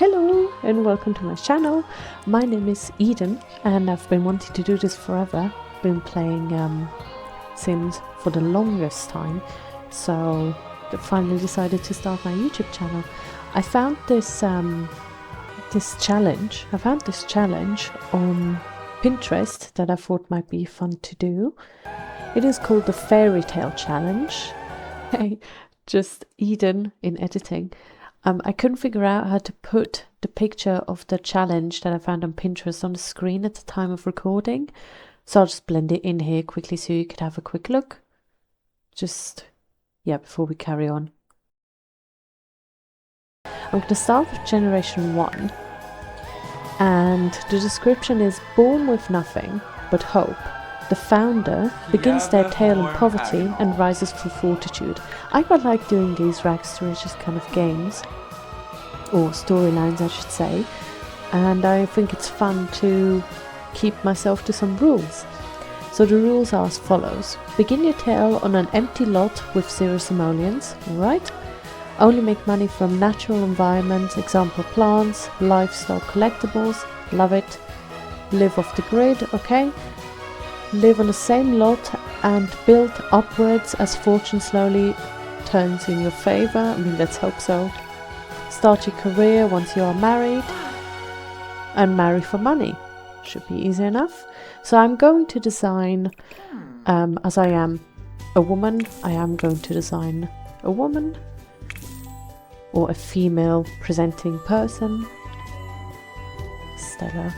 Hello and welcome to my channel. My name is Eden and I've been wanting to do this forever. Been playing Sims for the longest time, so I finally decided to start my YouTube channel. I found this challenge. I found this challenge on Pinterest that I thought might be fun to do. It is called the Fairy Tale Challenge. Hey, just Eden in editing. I couldn't figure out how to put the picture of the challenge that I found on Pinterest on the screen at the time of recording. So I'll just blend it in here quickly so you could have a quick look. Just, yeah, before we carry on. I'm going to start with Generation 1. And the description is born with nothing but hope. The founder begins their tale in poverty and rises through fortitude. I quite like doing these rags to riches kind of games, or storylines I should say, and I think it's fun to keep myself to some rules. So the rules are as follows. Begin your tale on an empty lot with 0 simoleons, alright? Only make money from natural environment, example plants, livestock, collectibles, love it. Live off the grid, okay? Live on the same lot and build upwards as fortune slowly turns in your favor. I mean, let's hope so. Start your career once you are married and marry for money. Should be easy enough. So I'm going to design, as I am a woman, I am going to design a woman or a female presenting person. Stella.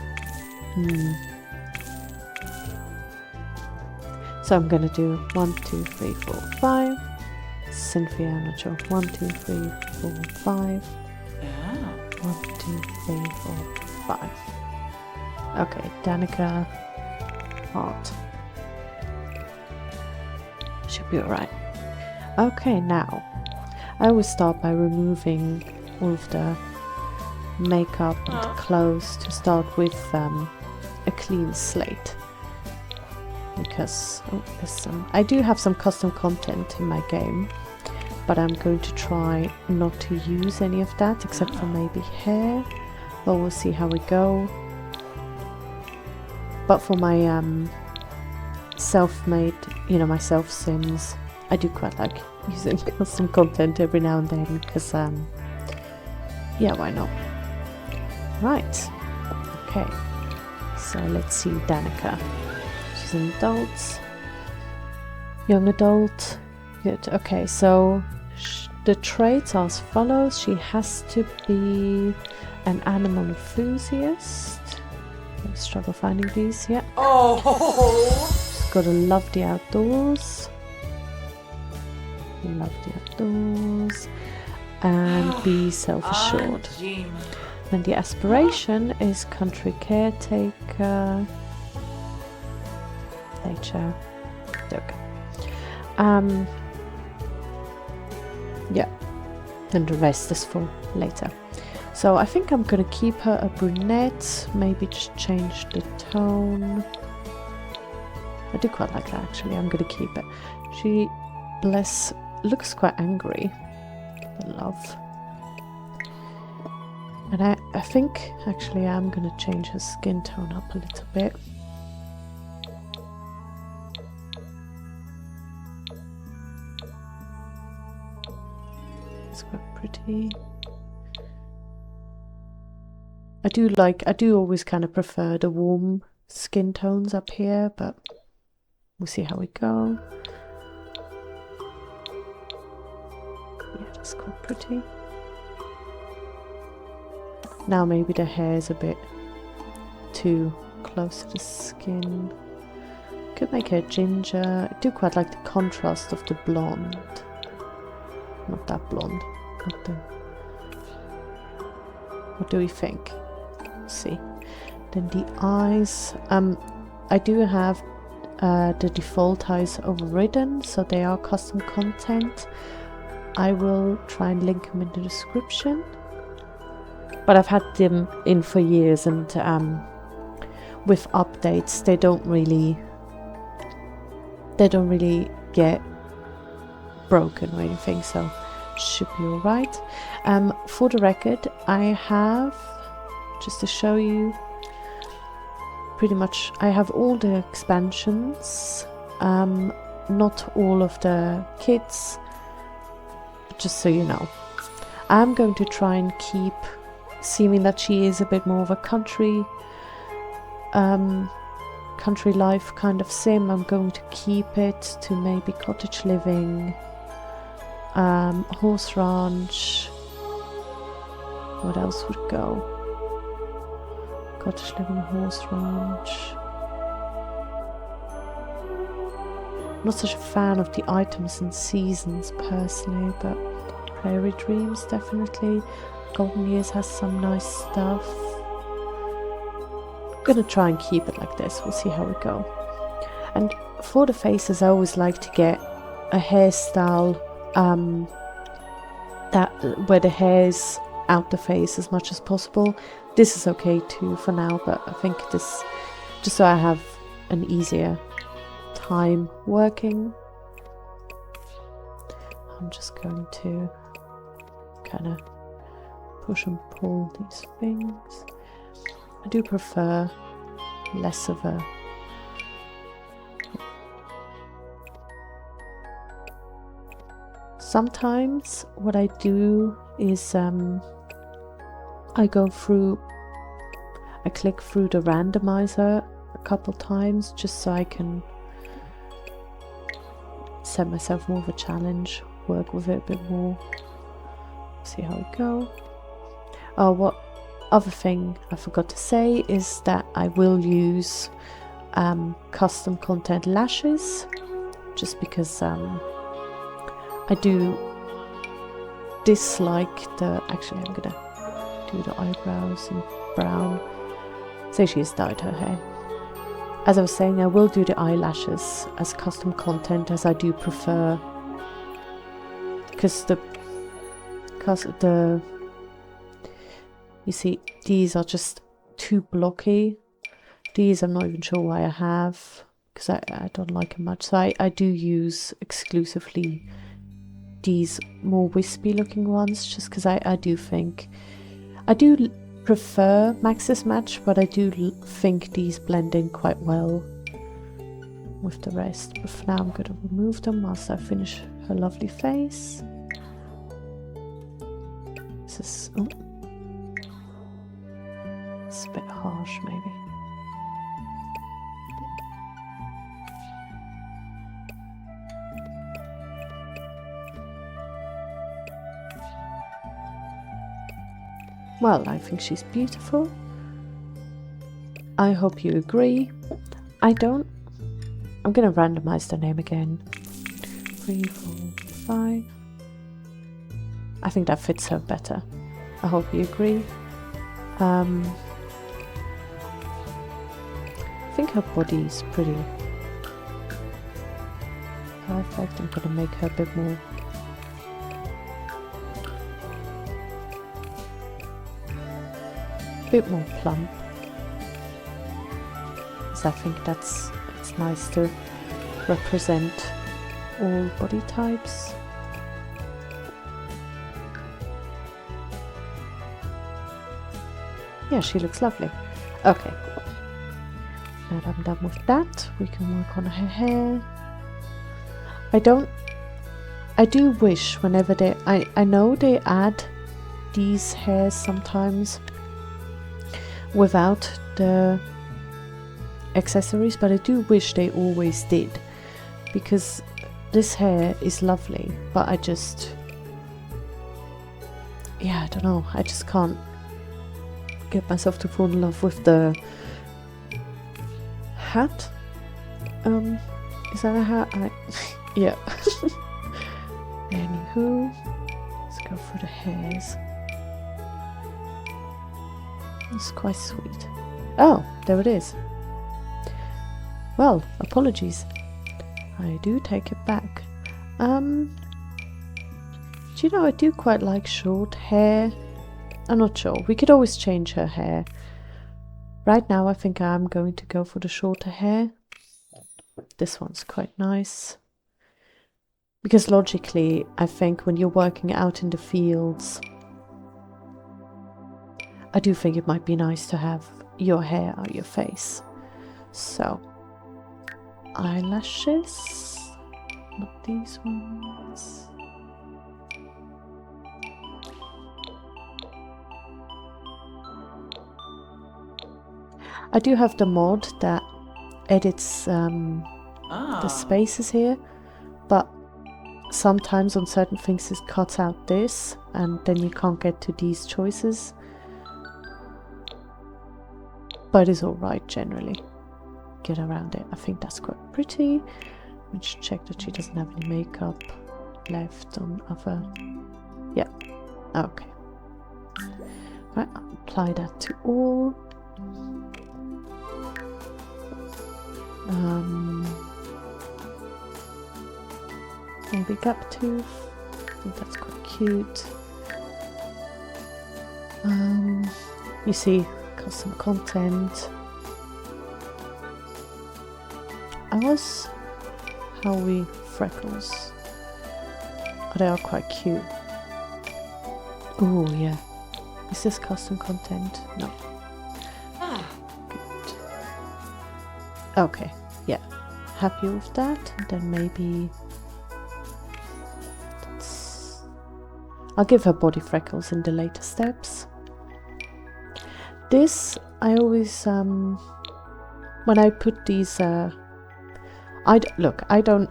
So I'm going to do 1, 2, 3, 4, 5. Cynthia, I'm not sure. 1, 2, 3, 4, 5. 1, 2, 3, 4, 5. Okay, Danica, heart. Should be alright. Okay, now I always start by removing all of the makeup and the clothes to start with a clean slate. Because I do have some custom content in my game, but I'm going to try not to use any of that except for maybe hair, but we'll see how we go. But for my self-made, my self-sims, I do quite like using custom content every now and then because yeah, why not? Right, okay, so let's see Danica. She's an adult, young adult, good. Okay, so the traits are as follows. She has to be an animal enthusiast. I struggle finding these, yeah. Oh! She's got to love the outdoors. Love the outdoors. And be self-assured. And the aspiration is country caretaker. Nature. Okay. Yeah, and the rest is for later. So I think I'm gonna keep her a brunette, maybe just change the tone. I do quite like that actually. I'm gonna keep it. She looks quite angry. I love. And I think actually I'm gonna change her skin tone up a little bit. It's quite pretty. I do always kind of prefer the warm skin tones up here, but we'll see how we go. Yeah, that's quite pretty. Now maybe the hair is a bit too close to the skin. Could make her ginger. I do quite like the contrast of the blonde. Not that blonde. Not the... What do we think? Let's see. Then the eyes. I do have the default eyes overridden, so they are custom content. I will try and link them in the description. But I've had them in for years, and with updates, they don't really get broken or anything, so should be alright. For the record, I have, just to show you, pretty much I have all the expansions, not all of the kits, just so you know. I'm going to try and keep, seeming that she is a bit more of a country life kind of sim, I'm going to keep it to maybe cottage living, horse ranch. What else would go? Cottage living, horse ranch. Not such a fan of the items and seasons personally, but Prairie Dreams definitely. Golden Years has some nice stuff. I'm gonna try and keep it like this, we'll see how we go. And for the faces, I always like to get a hairstyle where the hair's out the face as much as possible. This is okay too for now, but I think this, just so I have an easier time working, I'm just going to kind of push and pull these things. I do prefer less of a sometimes what I do is I click through the randomizer a couple times just so I can set myself more of a challenge, work with it a bit more, see how we go. Oh, what other thing I forgot to say is that I will use custom content lashes, just because I do dislike the, actually I'm gonna do the eyebrows in brown. So she has dyed her hair. As I was saying, I will do the eyelashes as custom content, as I do prefer, because you see, these are just too blocky. These I'm not even sure why I have, because I don't like them much. So I do use exclusively these more wispy looking ones, just because I do think, I do prefer Maxis Match, but I do think these blend in quite well with the rest. But for now I'm going to remove them whilst I finish her lovely face. This is, oh, it's a bit harsh maybe. Well, I think she's beautiful. I hope you agree. I don't. I'm going to randomize the name again. 3, 4, 5. I think that fits her better. I hope you agree. I think her body is pretty perfect. I'm going to make her a bit more plump, so I think it's nice to represent all body types. Yeah, she looks lovely. Okay, now that I'm done with that, we can work on her hair. I do wish whenever I know they add these hairs sometimes without the accessories, but I do wish they always did, because this hair is lovely, but I just, yeah, I don't know, I just can't get myself to fall in love with the hat. Is that a hat? Yeah. Anywho, let's go through the hairs. It's quite sweet. Oh, there it is. Well, apologies. I do take it back. Do you know, I do quite like short hair. I'm not sure. We could always change her hair. Right now, I think I'm going to go for the shorter hair. This one's quite nice. Because logically, I think when you're working out in the fields, I do think it might be nice to have your hair out your face. So, eyelashes, not these ones. I do have the mod that edits the spaces here, but sometimes on certain things it cuts out this, and then you can't get to these choices. But it's alright generally. Get around it. I think that's quite pretty. Let's check that she doesn't have any makeup left on other. Yeah. Okay. Right, I'll apply that to all. Maybe gap tooth. I think that's quite cute. You see, custom content. Howie freckles. Oh, they are quite cute. Oh yeah. Is this custom content? No. Good. Okay, yeah. Happy with that. And then maybe I'll give her body freckles in the later steps. This, I always, when I put these, I don't,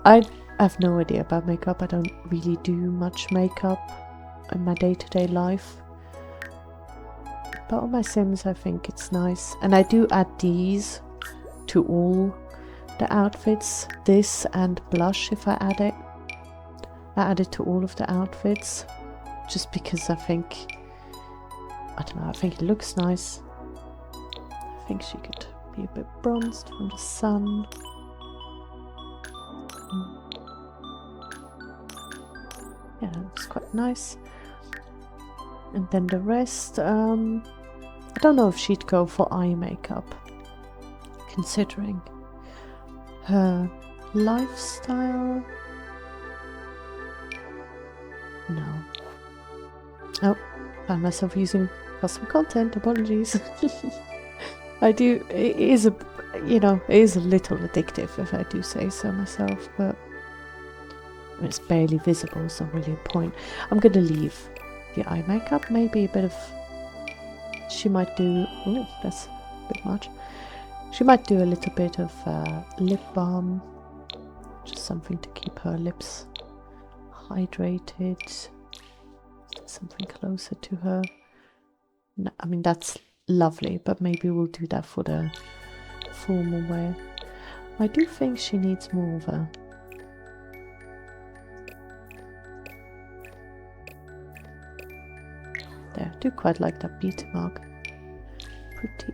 I have no idea about makeup. I don't really do much makeup in my day-to-day life. But on my Sims, I think it's nice. And I do add these to all the outfits. This and blush if I add it. I add it to all of the outfits. Just because I think, I don't know, I think it looks nice. I think she could be a bit bronzed from the sun. Yeah, that looks quite nice. And then the rest, I don't know if she'd go for eye makeup, considering her lifestyle. No. Oh, found myself using custom content, apologies. I do, it is a, you know, it is a little addictive if I do say so myself, but it's barely visible, so really a point. I'm gonna leave the eye makeup, maybe a bit of, she might do, oh, that's a bit much. She might do a little bit of lip balm, just something to keep her lips hydrated, something closer to her. No, I mean, that's lovely, but maybe we'll do that for the formal wear. I do think she needs more of a there. I do quite like that beauty mark. Pretty.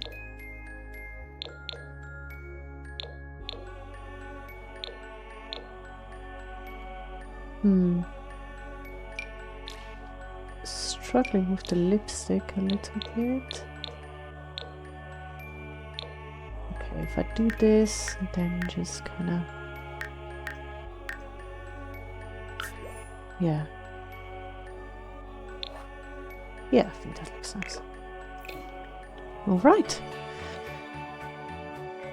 Struggling with the lipstick a little bit. Okay, if I do this, and then just kind of, yeah. Yeah, I think that looks nice. All right.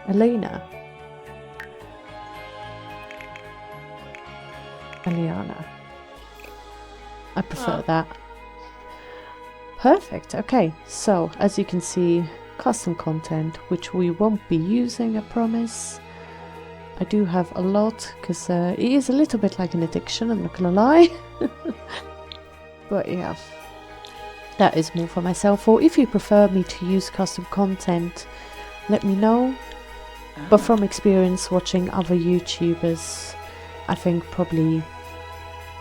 Elena. Eliana. I prefer that. Perfect. Okay, so as you can see, custom content, which we won't be using, I promise. I do have a lot, because it is a little bit like an addiction, I'm not gonna lie. But yeah, that is more for myself. Or if you prefer me to use custom content, let me know. But from experience watching other YouTubers, I think probably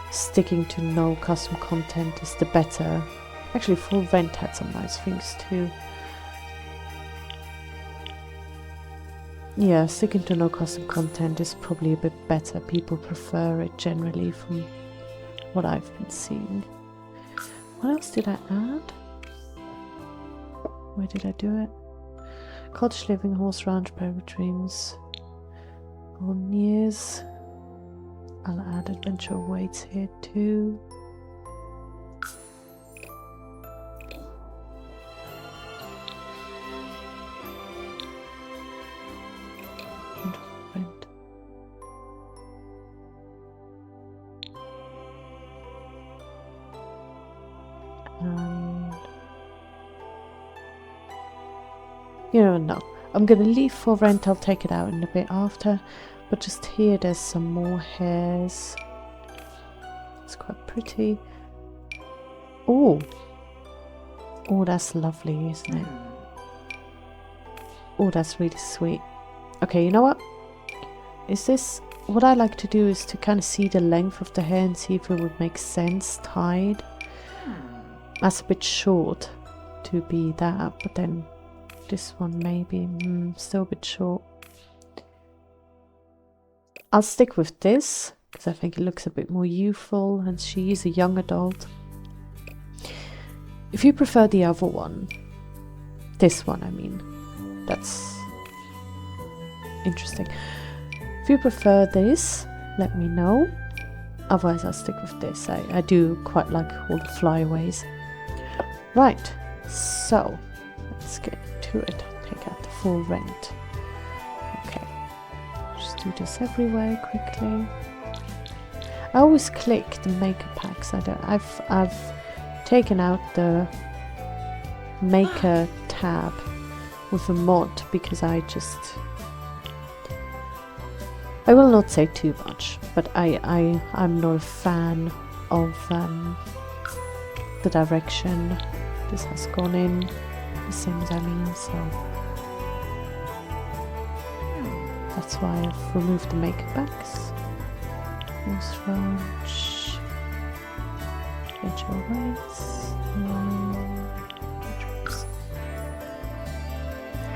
sticking to no custom content is the better. Actually, Full Vent had some nice things too. Yeah, sticking to no custom content is probably a bit better. People prefer it generally from what I've been seeing. What else did I add? Where did I do it? Cottage living, horse ranch, private dreams, 1 years. I'll add adventure weights here too. And you never know. I'm gonna leave for rent. I'll take it out in a bit after. But just here, there's some more hairs. It's quite pretty. Oh, oh, that's lovely, isn't it? Oh, that's really sweet. Okay, you know what? Is this what I like to do? Is to kind of see the length of the hair and see if it would make sense tied. That's a bit short to be that, but then this one maybe still a bit short. I'll stick with this because I think it looks a bit more youthful and she is a young adult. If you prefer the other one, this one I mean, that's interesting. If you prefer this, let me know. Otherwise I'll stick with this. I do quite like all the flyaways. Right, so let's get to it. Take out the full rent. Okay, just do this everywhere quickly. I always click the maker packs. I've taken out the maker tab with a mod because I will not say too much, but I'm not a fan of the direction this has gone in, the Sims I mean, so that's why I've removed the maker packs. Horse ranch, adventure weights,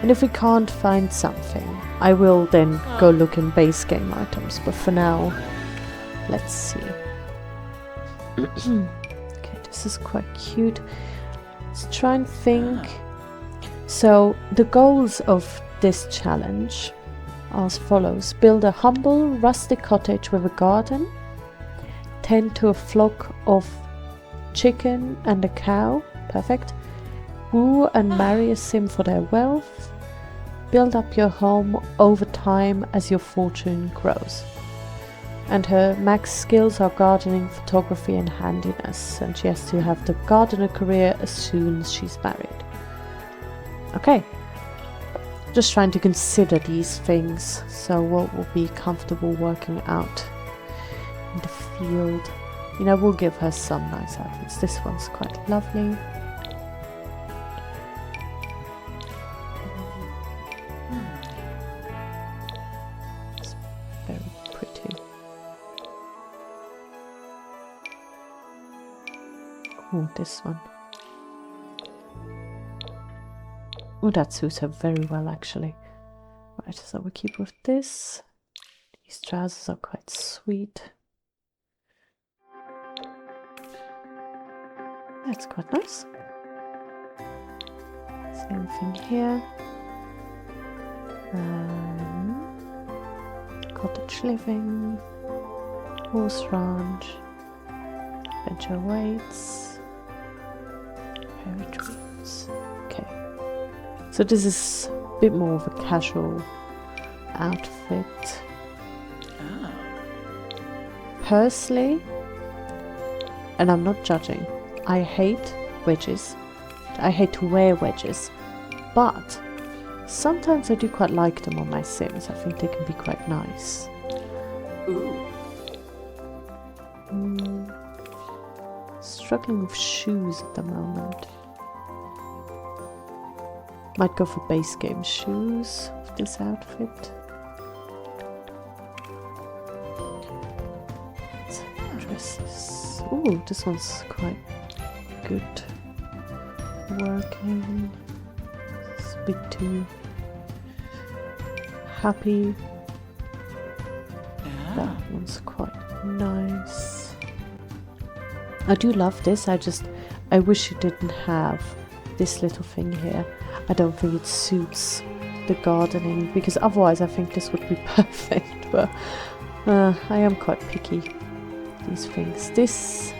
and if we can't find something, I will then go look in base game items, but for now, let's see. Okay, this is quite cute. Let's try and think. So the goals of this challenge are as follows: build a humble rustic cottage with a garden, tend to a flock of chicken and a cow, perfect, woo and marry a sim for their wealth, build up your home over time as your fortune grows. And her max skills are gardening, photography and handiness, and she has to have the gardener career as soon as she's married. Okay, just trying to consider these things, so what will be comfortable working out in the field. You know, we'll give her some nice outfits. This one's quite lovely. It's very pretty. Oh, this one. Oh, that suits her very well, actually. Right, so we keep with this. These trousers are quite sweet. That's quite nice. Same thing here. Cottage living, horse ranch, adventure weights, fairy dreams. Okay, so this is a bit more of a casual outfit. Personally, and I'm not judging, I hate wedges. I hate to wear wedges, but sometimes I do quite like them on my Sims. I think they can be quite nice. Struggling with shoes at the moment. Might go for base game shoes with this outfit. Dresses. Ooh, this one's quite good working. It's a bit too happy. That one's quite nice. I do love this. I wish it didn't have this little thing here. I don't think it suits the gardening, because otherwise I think this would be perfect, but I am quite picky, these things. This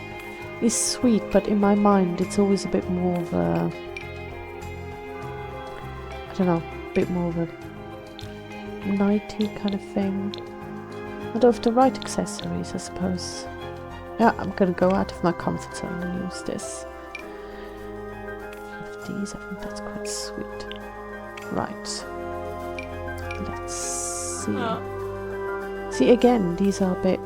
is sweet, but in my mind it's always a bit more of a... I don't know, a bit more of a nighty kind of thing. Although with the right accessories, I suppose. Yeah, I'm gonna go out of my comfort zone and use this. Of these, I think that's quite sweet. Right. Let's see. See, again, these are a bit...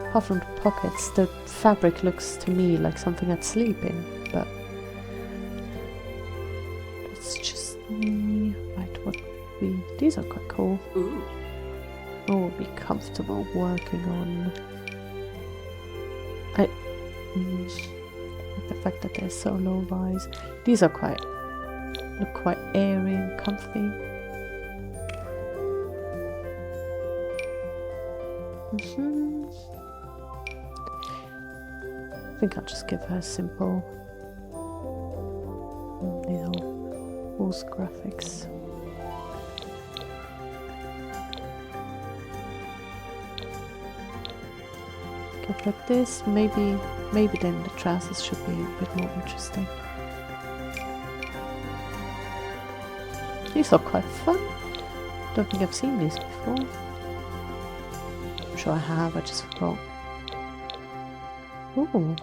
Apart from the pockets, the fabric looks to me like something I'd sleep in, but... It's just me. Right, what would be... These are quite cool. Ooh. What would be comfortable working on? The fact that they're so low rise. These are look quite airy and comfy. I think I'll just give her a simple little horse graphics. Give her this, maybe then the trousers should be a bit more interesting. These are quite fun. Don't think I've seen these before. I'm sure I have, I just forgot. Ooh.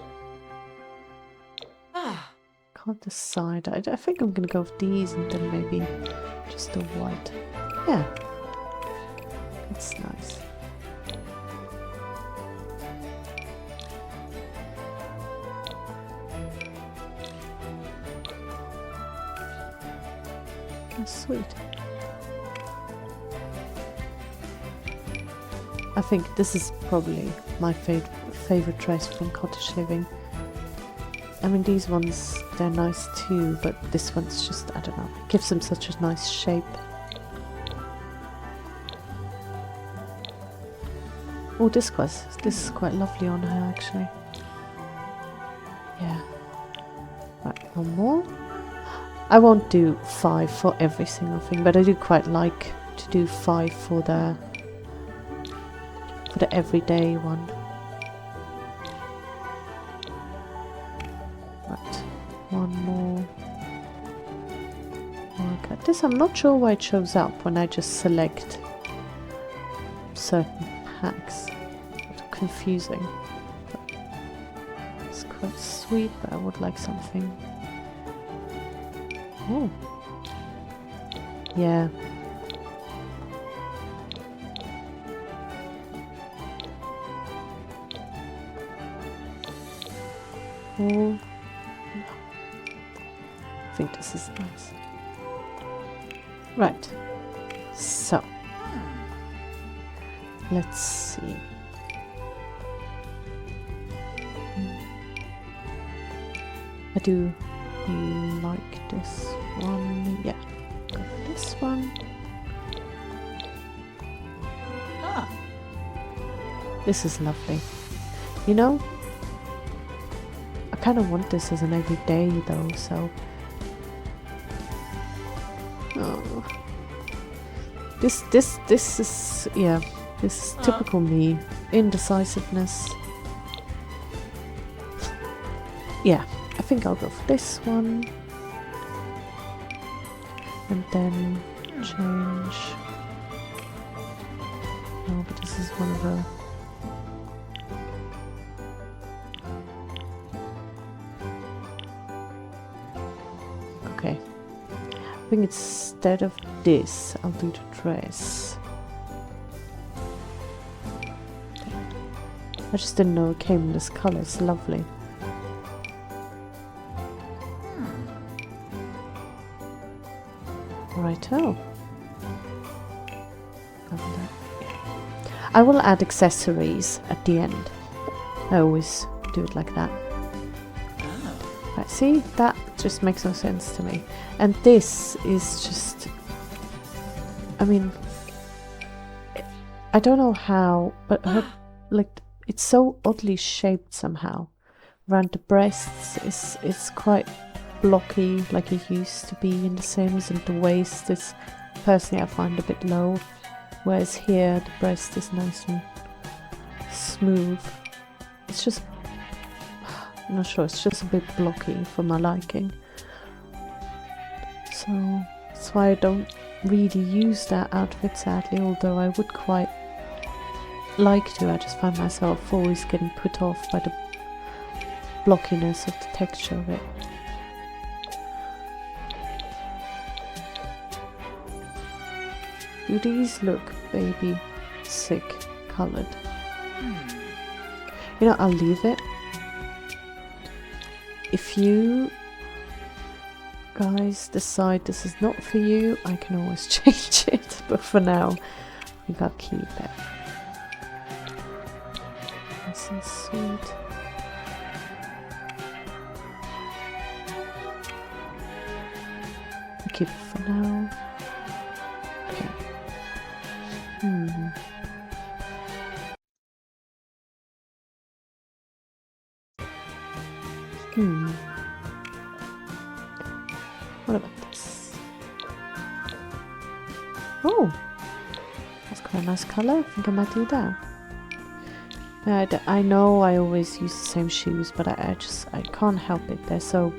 Can't decide. I think I'm gonna go with these and then maybe just the white. Yeah. That's nice. That's sweet. I think this is probably my favorite dress from Cottage Living. I mean, these ones, they're nice too, but this one's just, I don't know, it gives them such a nice shape. Oh, this is quite lovely on her actually. Yeah. Right, one more. I won't do 5 for every single thing, but I do quite like to do 5 for the everyday one. Right, one more. Okay, this I'm not sure why it shows up when I just select certain packs. It's confusing. But it's quite sweet, but I would like something. Oh. Yeah. Oh. I think this is nice. Right. So. Let's see. I do like this one. Yeah. Go for this one. This is lovely. You know, I kind of want this as an everyday though, so... Oh. This is, yeah, this is typical me. Indecisiveness. Yeah, I think I'll go for this one. And then change. No, but this is one of the... Okay. I think instead of this, I'll do the dress. I just didn't know it came in this color. It's lovely. Righto. I will add accessories at the end. I always do it like that. Right, see? That just makes no sense to me. And this is just... I mean... I don't know how, but her, like, it's so oddly shaped somehow. Around the breasts it's quite blocky like it used to be, and the same as in the waist is personally I find a bit low. Whereas here the breast is nice and smooth. It's just, I'm not sure, it's just a bit blocky for my liking. So that's why I don't really use that outfit, sadly, although I would quite like to. I just find myself always getting put off by the blockiness of the texture of it. Do these look baby sick coloured? You know, I'll leave it. If you guys decide this is not for you, I can always change it, but for now I think I'll keep it. Nice and sweet. I'll keep it for now. Okay. What about this? Oh, that's quite a nice colour. I think I might do that. I know I always use the same shoes, but I can't help it. They're so...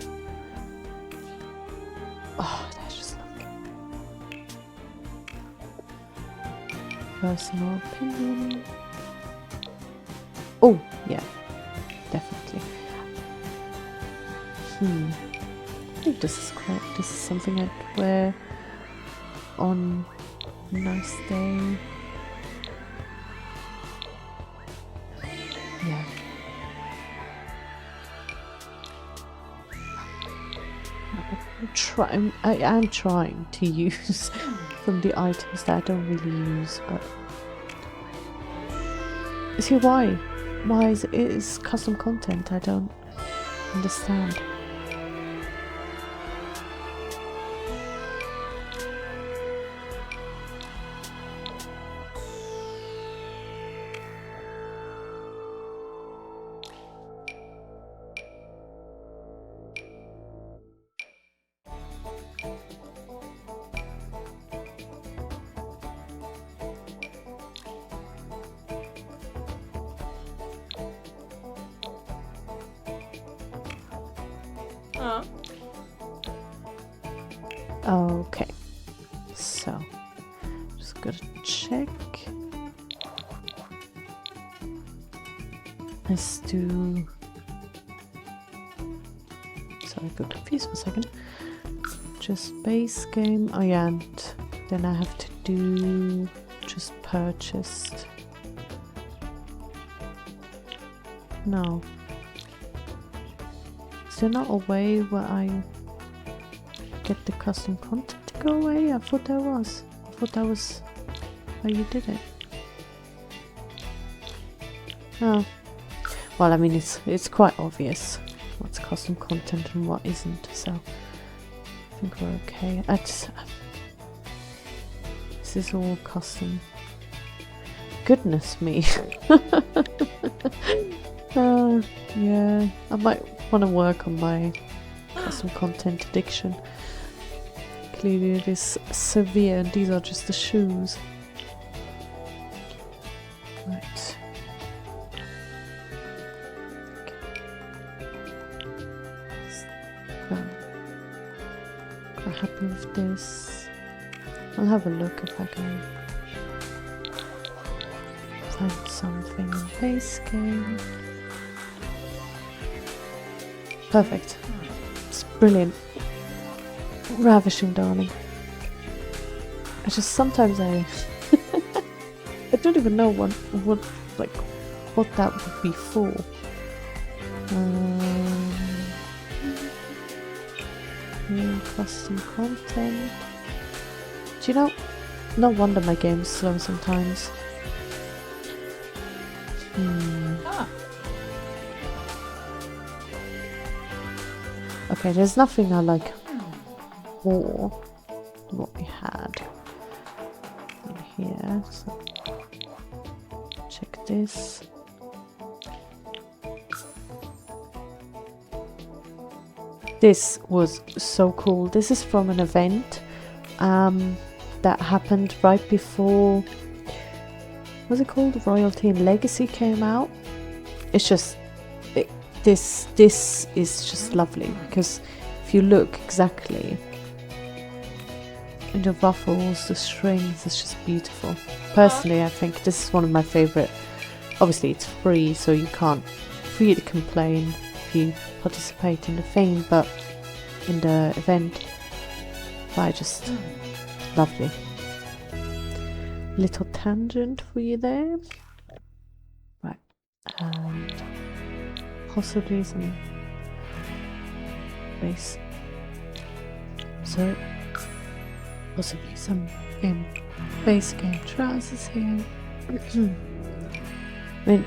Oh, they're just lovely. Personal opinion. Oh, yeah, definitely. I think this is something I'd wear on a nice day. Yeah. I am trying to use from the items that I don't really use, but see why? Why is it is custom content? I don't understand. Okay, so just gotta check. Let's do. Sorry, I got confused for a second. Just base game. Oh yeah, and then I have to do just purchased. No. Is there not a way where I get the custom content to go away? I thought there was. I thought that was how you did it. Oh. Well, I mean, it's quite obvious what's custom content and what isn't, so I think we're okay. This is all custom. Goodness me. Yeah, I might want to work on my custom content addiction. Clearly it is severe, and these are just the shoes. Right. I'm happy with this. I'll have a look if I can find something in base game. Perfect. It's brilliant. Ravishing, darling. I just sometimes I don't even know what that would be for. Custom content. Do you know? No wonder my game's slow sometimes. Okay, there's nothing I like more than what we had in here. So check this. This was so cool. This is from an event that happened right before what's it called? Royalty and Legacy came out. It's just this is just lovely, because if you look exactly, the ruffles, the strings, it's just beautiful. Personally, I think this is one of my favorite. Obviously it's free, so you can't free to complain if you participate in the thing, but in the event, I just lovely. Little tangent for you there. Right. Possibly some base. So possibly some base game trousers here. I mean,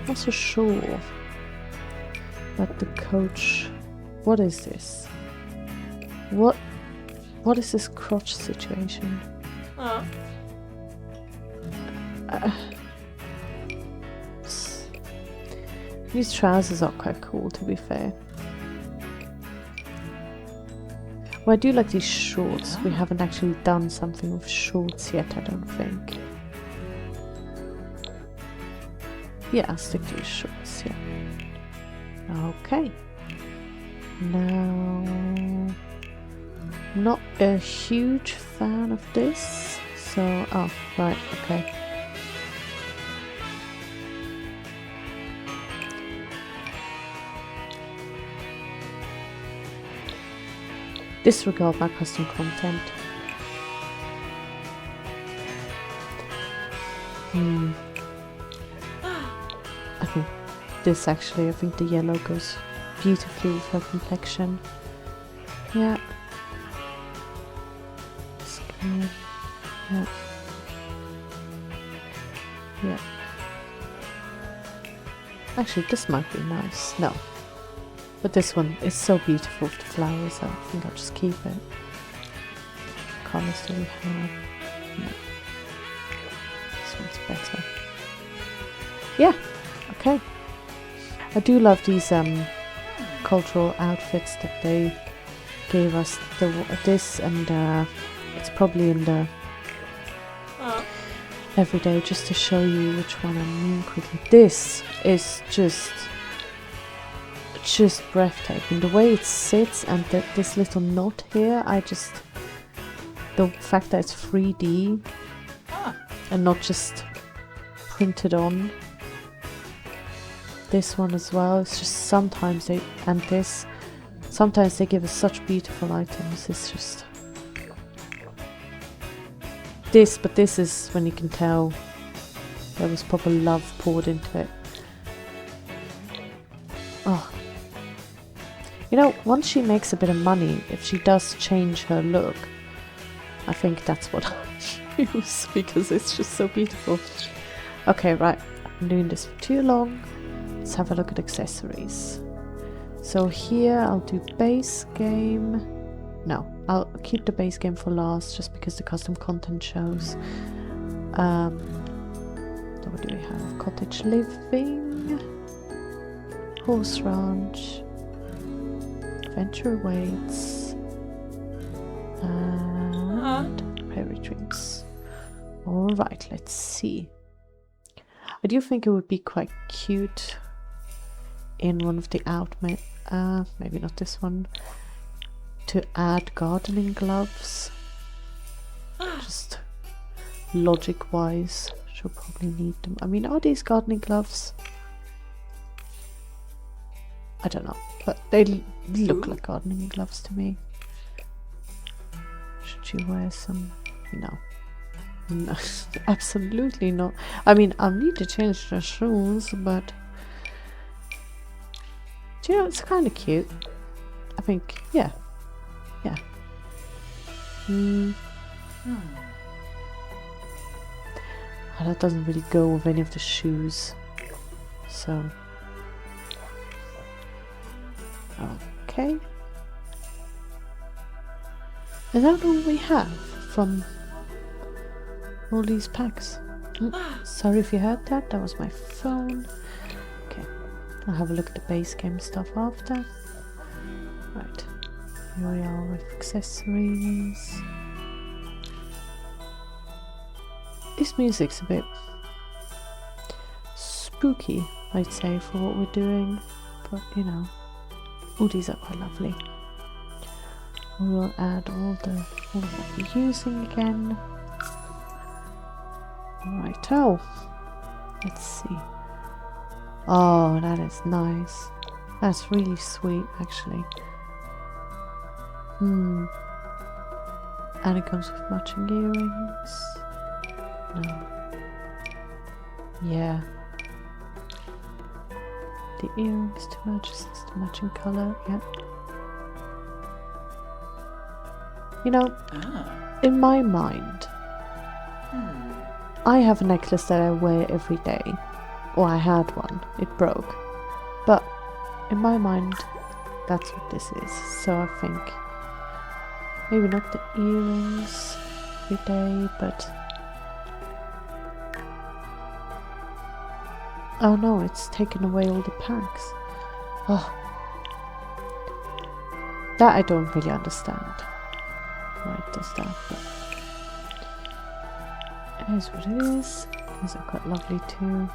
not so sure. But the coach, what is this? What is this crotch situation? These trousers are quite cool, to be fair. Well, I do like these shorts. We haven't actually done something with shorts yet, I don't think. Yeah, I'll stick to these shorts, yeah. Okay. Now, not a huge fan of this, so, oh, right, okay. Disregard my custom content. I think this actually, I think the yellow goes beautifully with her complexion. Yeah. Skin. Yeah. Yeah. Actually, this might be nice. No. But this one is so beautiful with the flowers, I think I'll just keep it. Colors do we have? No. This one's better. Yeah, okay. I do love these cultural outfits that they gave us. This and it's probably in the everyday, just to show you which one I mean quickly. This is just breathtaking. The way it sits and this little knot here, the fact that it's 3D and not just printed on. This one as well, it's just sometimes they give us such beautiful items. It's just this, but this is when you can tell there was proper love poured into it. Oh, you know, once she makes a bit of money, if she does change her look, I think that's what I'll use, because it's just so beautiful. Okay, right, I've been doing this for too long. Let's have a look at accessories. So here I'll do base game. No, I'll keep the base game for last, just because the custom content shows. So what do we have? Cottage living, horse ranch, adventure awaits, and prairie dreams. Alright, let's see. I do think it would be quite cute in one of the maybe not this one, to add gardening gloves. Just logic wise, she'll probably need them. I mean, are these gardening gloves? I don't know, but they look like gardening gloves to me. Should you wear some? No. No, absolutely not. I mean, I'll need to change the shoes, but do you know, it's kind of cute. I think, yeah. Yeah. Oh, that doesn't really go with any of the shoes. So. Okay. Is that all we have from all these packs? Sorry if you heard that, that was my phone. Okay, I'll have a look at the base game stuff after. Right, here we are with accessories. This music's a bit spooky, I'd say, for what we're doing, but you know. Oh, these are quite lovely. We'll add all of what we're using again. Righto. Let's see. Oh, that is nice. That's really sweet, actually. And it comes with matching earrings. No. Yeah. The earrings to match, is this the matching color? Yeah. You know, in my mind, I have a necklace that I wear every day. Or I had one. It broke. But in my mind, that's what this is. So I think maybe not the earrings every day, but oh no, it's taken away all the packs. Oh, that I don't really understand. Why it does that? But it is what it is. These are quite lovely too.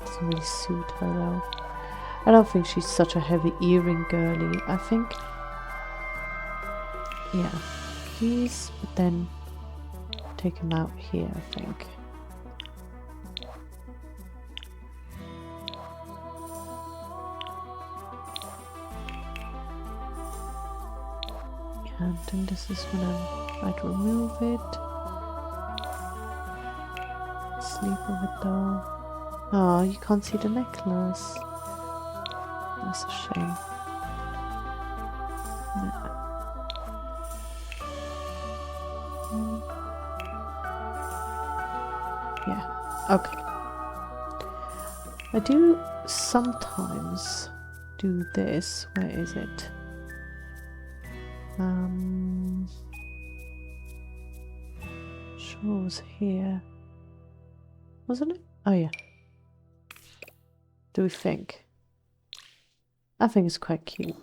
Doesn't really suit her though. I don't think she's such a heavy earring girly. I think, yeah, these, but then take them out here, I think. And then this is when I'd remove it. Sleep with it though. Oh, you can't see the necklace. That's a shame. Yeah, okay. I do sometimes do this. Where is it? Sure, it was here. Wasn't it? Oh yeah. Do we think? I think it's quite cute.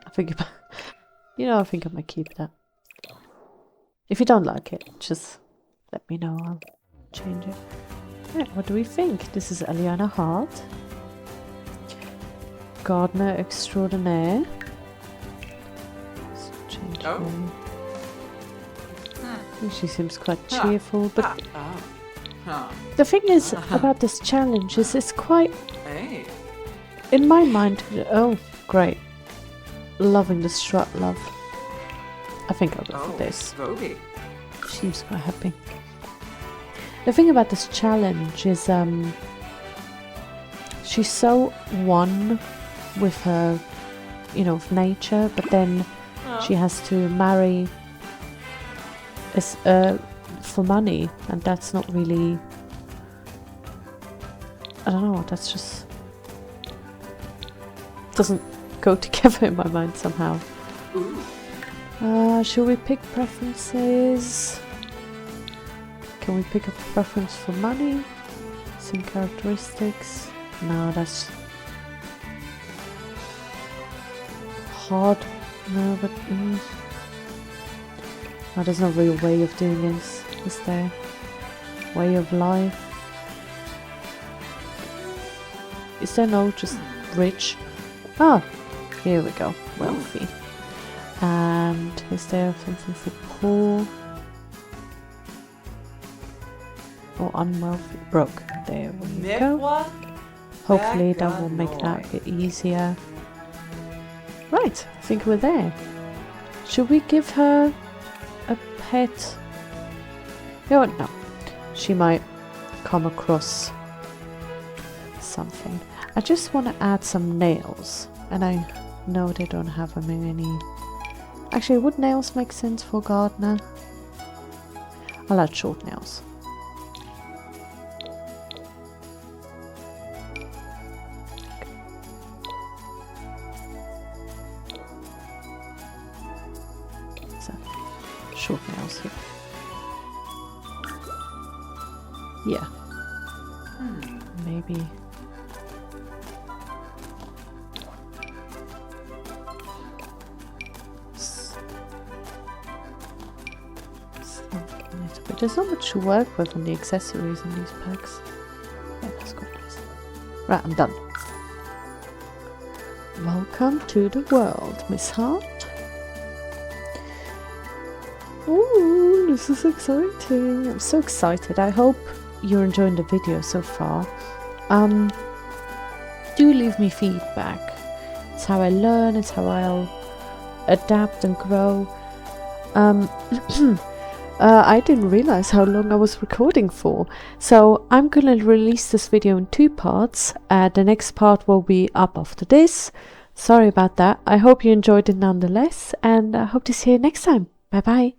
I think you know, I think I might keep that. If you don't like it, just let me know. I'll change it. Right, what do we think? This is Aliana Hart, gardener extraordinaire. Let's change her. She seems quite cheerful, but the thing is about this challenge is it's quite, in my mind, oh great, loving the strut love. I think I'll go for this. She seems quite happy. The thing about this challenge is she's so one with her, you know, with nature, but then she has to marry for money, and that's not really, I don't know, that's just doesn't go together in my mind somehow. Should we pick preferences? Can we pick a preference for money? Some characteristics? No, that's hard. No, but oh, there's no real way of doing this, is there? Way of life? Is there no just rich? Ah, here we go. Wealthy. And is there something for poor? Or unwealthy? Broke. There we go. Hopefully that will make that a bit easier. Right, I think we're there. Should we give her a pet? No, no. She might come across something. I just want to add some nails, and I know they don't have many. Actually, would nails make sense for gardener? I'll add short nails. So, short nails here. Yeah. Maybe. But there's not much to work with on the accessories in these packs. Yeah, let's go with this. Right, I'm done. Welcome to the world, Miss Hart. Ooh, this is exciting. I'm so excited. I hope you're enjoying the video so far. Do leave me feedback. It's how I learn, it's how I'll adapt and grow. I didn't realize how long I was recording for. So I'm gonna release this video in 2 parts. The next part will be up after this. Sorry about that. I hope you enjoyed it nonetheless, and I hope to see you next time. Bye bye.